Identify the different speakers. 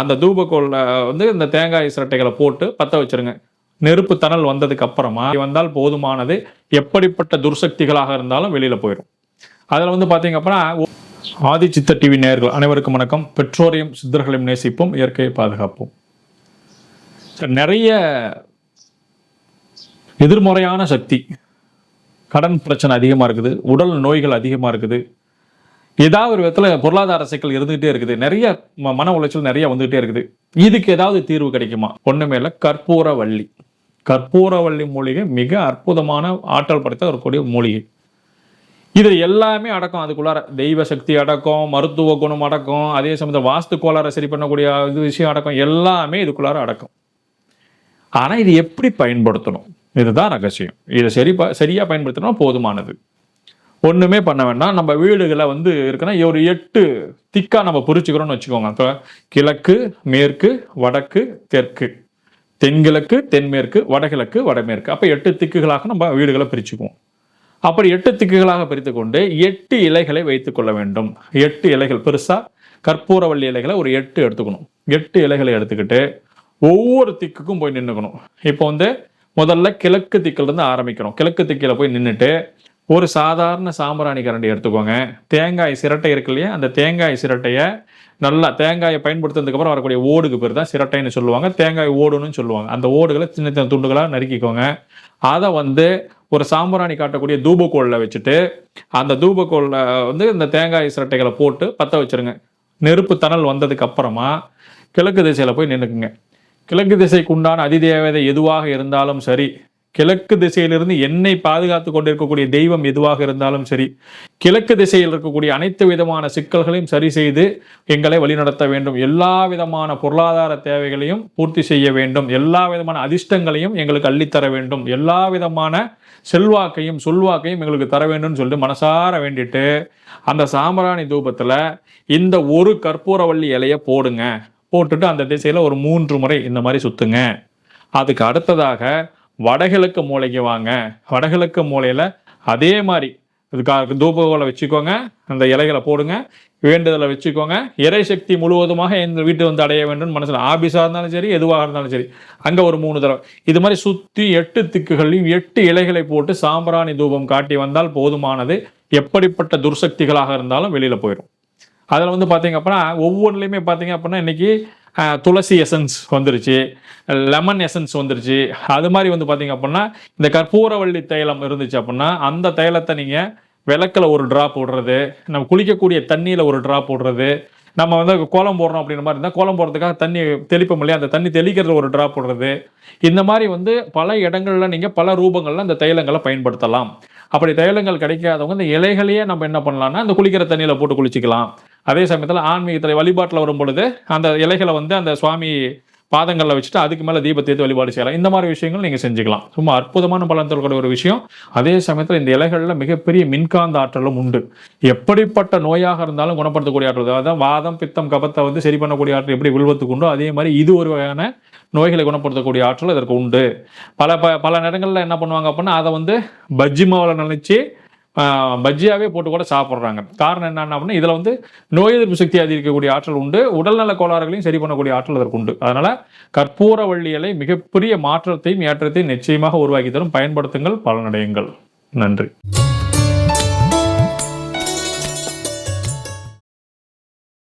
Speaker 1: அந்த தூபக்கோல்ல வந்து இந்த தேங்காய் சிரட்டைகளை போட்டு பற்ற வச்சிருங்க. நெருப்பு தணல் வந்ததுக்கு அப்புறமா வந்தால் போதுமானது. எப்படிப்பட்ட துர்சக்திகளாக இருந்தாலும் வெளியில போயிடும். அதில் வந்து பார்த்தீங்க அப்படின்னா, ஆதி சித்த டிவி நேயர்கள் அனைவருக்கும் வணக்கம். பெற்றோரையும் சித்தர்களையும் நேசிப்போம், இயற்கையை பாதுகாப்போம். நிறைய எதிர்மறையான சக்தி, கடன் பிரச்சனை அதிகமாக இருக்குது, உடல் நோய்கள் அதிகமாக இருக்குது, ஏதாவது ஒரு விதத்தில் பொருளாதார சிக்கல் இருந்துகிட்டே இருக்குது, நிறைய மன உளைச்சல் நிறைய வந்துகிட்டே இருக்குது. இதுக்கு ஏதாவது தீர்வு கிடைக்குமா? ஒண்ணுமே இல்லை, கற்பூரவள்ளி. கற்பூரவள்ளி மூலிகை மிக அற்புதமான ஆற்றல் படைத்த ஒரு கூடிய மூலிகை. இது எல்லாமே அடக்கம். அதுக்குள்ளார தெய்வ சக்தி அடக்கம், மருத்துவ குணம் அடக்கம், அதே சமயத்தில் வாஸ்து கோளாறை சரி பண்ணக்கூடிய இது விஷயம் அடக்கம், எல்லாமே இதுக்குள்ளார அடக்கம். ஆனா இது எப்படி பயன்படுத்தணும், இதுதான் ரகசியம். இதை சரியா பயன்படுத்தினா போதுமானது. ஒண்ணுமே பண்ண வேண்டாம். நம்ம வீடுகளை வந்து இருக்குன்னா ஒரு 8 திக்கா நம்ம புரிச்சுக்கிறோம்னு வச்சுக்கோங்க. இப்போ கிழக்கு, மேற்கு, வடக்கு, தெற்கு, தென்கிழக்கு, தென்மேற்கு, வடகிழக்கு, வடமேற்கு, அப்ப 8 திக்குகளாக நம்ம வீடுகளை பிரிச்சுக்குவோம். அப்படி 8 திக்குகளாக பிரித்து கொண்டு 8 இலைகளை வைத்துக் கொள்ள வேண்டும். 8 இலைகள் பெருசா கற்பூரவள்ளி இலைகளை ஒரு 8 எடுத்துக்கணும். 8 இலைகளை எடுத்துக்கிட்டு ஒவ்வொரு திக்குக்கும் போய் நின்றுக்கணும். இப்போ வந்து முதல்ல கிழக்கு திக்கில இருந்து ஆரம்பிக்கிறோம். கிழக்கு திக்கில போய் நின்றுட்டு ஒரு சாதாரண சாம்பிராணி கரண்டி எடுத்துக்கோங்க. தேங்காய் சிரட்டை இருக்கு இல்லையா, அந்த தேங்காய் சிரட்டையை நல்லா, தேங்காயை பயன்படுத்தினதுக்கு அப்புறம் வரக்கூடிய ஓடுக்கு பேர் தான் சிரட்டைன்னு சொல்லுவாங்க, தேங்காய் ஓடுன்னு சொல்லுவாங்க. அந்த ஓடுகளை சின்ன சின்ன துண்டுகளாக நறுக்கிக்கோங்க. அதை வந்து ஒரு சாம்பிராணி காட்டக்கூடிய தூபக்கோலில் வச்சுட்டு அந்த தூபக்கோலில் வந்து இந்த தேங்காய் சிரட்டைகளை போட்டு பற்ற வச்சிருங்க. நெருப்பு தணல் வந்ததுக்கு அப்புறமா கிழக்கு திசையில் போய் நின்றுக்குங்க. கிழக்கு திசைக்கு உண்டான அதிதேவதை எதுவாக இருந்தாலும் சரி, கிழக்கு திசையிலிருந்து என்னை பாதுகாத்து கொண்டிருக்கக்கூடிய தெய்வம் எதுவாக இருந்தாலும் சரி, கிழக்கு திசையில் இருக்கக்கூடிய அனைத்து விதமான சிக்கல்களையும் சரி செய்து எங்களை வழிநடத்த வேண்டும். எல்லா விதமான பொருளாதார தேவைகளையும் பூர்த்தி செய்ய வேண்டும். எல்லா விதமான அதிர்ஷ்டங்களையும் எங்களுக்கு அள்ளித்தர வேண்டும். எல்லா விதமான செல்வாக்கையும் சொல்வாக்கையும் எங்களுக்கு தர வேண்டும்னு சொல்லிட்டு மனசார வேண்டிட்டு அந்த சாம்பிராணி தூபத்துல இந்த ஒரு கற்பூரவள்ளி இலையை போடுங்க. போட்டுட்டு அந்த திசையில ஒரு 3 முறை இந்த மாதிரி சுத்துங்க. அதுக்கு அடுத்ததாக வடகிழக்கு மூலைக்கு வாங்க. வடகிழக்கு மூலையில அதே மாதிரி இதுக்காக தூபகோலை வச்சுக்கோங்க, அந்த இலைகளை போடுங்க, வேண்டுதலை வச்சுக்கோங்க. இறை சக்தி முழுவதுமாக எந்த வீட்டு வந்து அடைய வேண்டும் மனசுல, ஆபீஸா இருந்தாலும் சரி, எதுவாக இருந்தாலும் சரி, அங்க ஒரு 3 தடவை இது மாதிரி சுத்தி 8 திக்குகளையும் 8 இலைகளை போட்டு சாம்பிராணி தூபம் காட்டி வந்தால் போதுமானது. எப்படிப்பட்ட துர்சக்திகளாக இருந்தாலும் வெளியில போயிடும். அதில் வந்து பார்த்தீங்க அப்படின்னா ஒவ்வொன்றுலையுமே பார்த்தீங்க அப்படின்னா இன்னைக்கு துளசி எசன்ஸ் வந்துருச்சு, லெமன் எசன்ஸ் வந்துருச்சு. அது மாதிரி வந்து பார்த்தீங்க அப்படின்னா இந்த கற்பூரவள்ளி தைலம் இருந்துச்சு அப்படின்னா அந்த தைலத்தை நீங்கள் விளக்கில் ஒரு ட்ராப் விடுறது, நம்ம குளிக்கக்கூடிய தண்ணியில் ஒரு ட்ராப் விடுறது, நம்ம வந்து கோலம் போடுறோம் அப்படின்ற மாதிரி இருந்தால் கோலம் போடுறதுக்காக தண்ணி தெளிப்போம் இல்லையா, அந்த தண்ணி தெளிக்கிறது ஒரு ட்ராப் விடுறது. இந்த மாதிரி வந்து பல இடங்களில் நீங்கள் பல ரூபங்களில் அந்த தைலங்களை பயன்படுத்தலாம். அப்படி தைலங்கள் கிடைக்காதவங்க இந்த இலைகளையே நம்ம என்ன பண்ணலாம்னா அந்த குளிக்கிற தண்ணியில் போட்டு குளிச்சிக்கலாம். அதே சமயத்தில் ஆன்மீகத்தில் வழிபாட்டில் வரும் பொழுது அந்த இலைகளை வந்து அந்த சுவாமி பாதங்களில் வச்சுட்டு அதுக்கு மேலே தீபத்தை ஏற்றி வழிபாடு செய்யலாம். இந்த மாதிரி விஷயங்கள் நீங்கள் செஞ்சுக்கலாம். சும்மா அற்புதமான பலன் தரக்கூடிய ஒரு விஷயம். அதே சமயத்தில் இந்த இலைகளில் மிகப்பெரிய மின்காந்த ஆற்றலும் உண்டு. எப்படிப்பட்ட நோயாக இருந்தாலும் குணப்படுத்தக்கூடிய ஆற்றல், அதாவது வாதம், பித்தம், கபத்தை வந்து சரி பண்ணக்கூடிய ஆற்றல் எப்படி வில்வத்துக்கு உண்டோ அதே மாதிரி இது ஒரு வகையான நோய்களை குணப்படுத்தக்கூடிய ஆற்றல் இதற்கு உண்டு. பல நேரங்களில் என்ன பண்ணுவாங்க அப்படின்னா அதை வந்து பஜ்ஜி மாவில் நினைச்சு பஜ்ஜியாவே போட்டு கூட சாப்பிட்றாங்க. காரணம் என்னன்னா அப்படின்னா இதில் வந்து நோய் எதிர்ப்பு சக்தி அதிகரிக்கக்கூடிய ஆற்றல் உண்டு, உடல்நல கோளாறுகளையும் சரி பண்ணக்கூடிய ஆற்றல் அதற்கு உண்டு. அதனால கற்பூரவள்ளி இலை மிகப்பெரிய மாற்றத்தையும் ஏற்றத்தையும் நிச்சயமாக உருவாக்கி தரும். பயன்படுத்துங்கள், பலனடையுங்கள். நன்றி.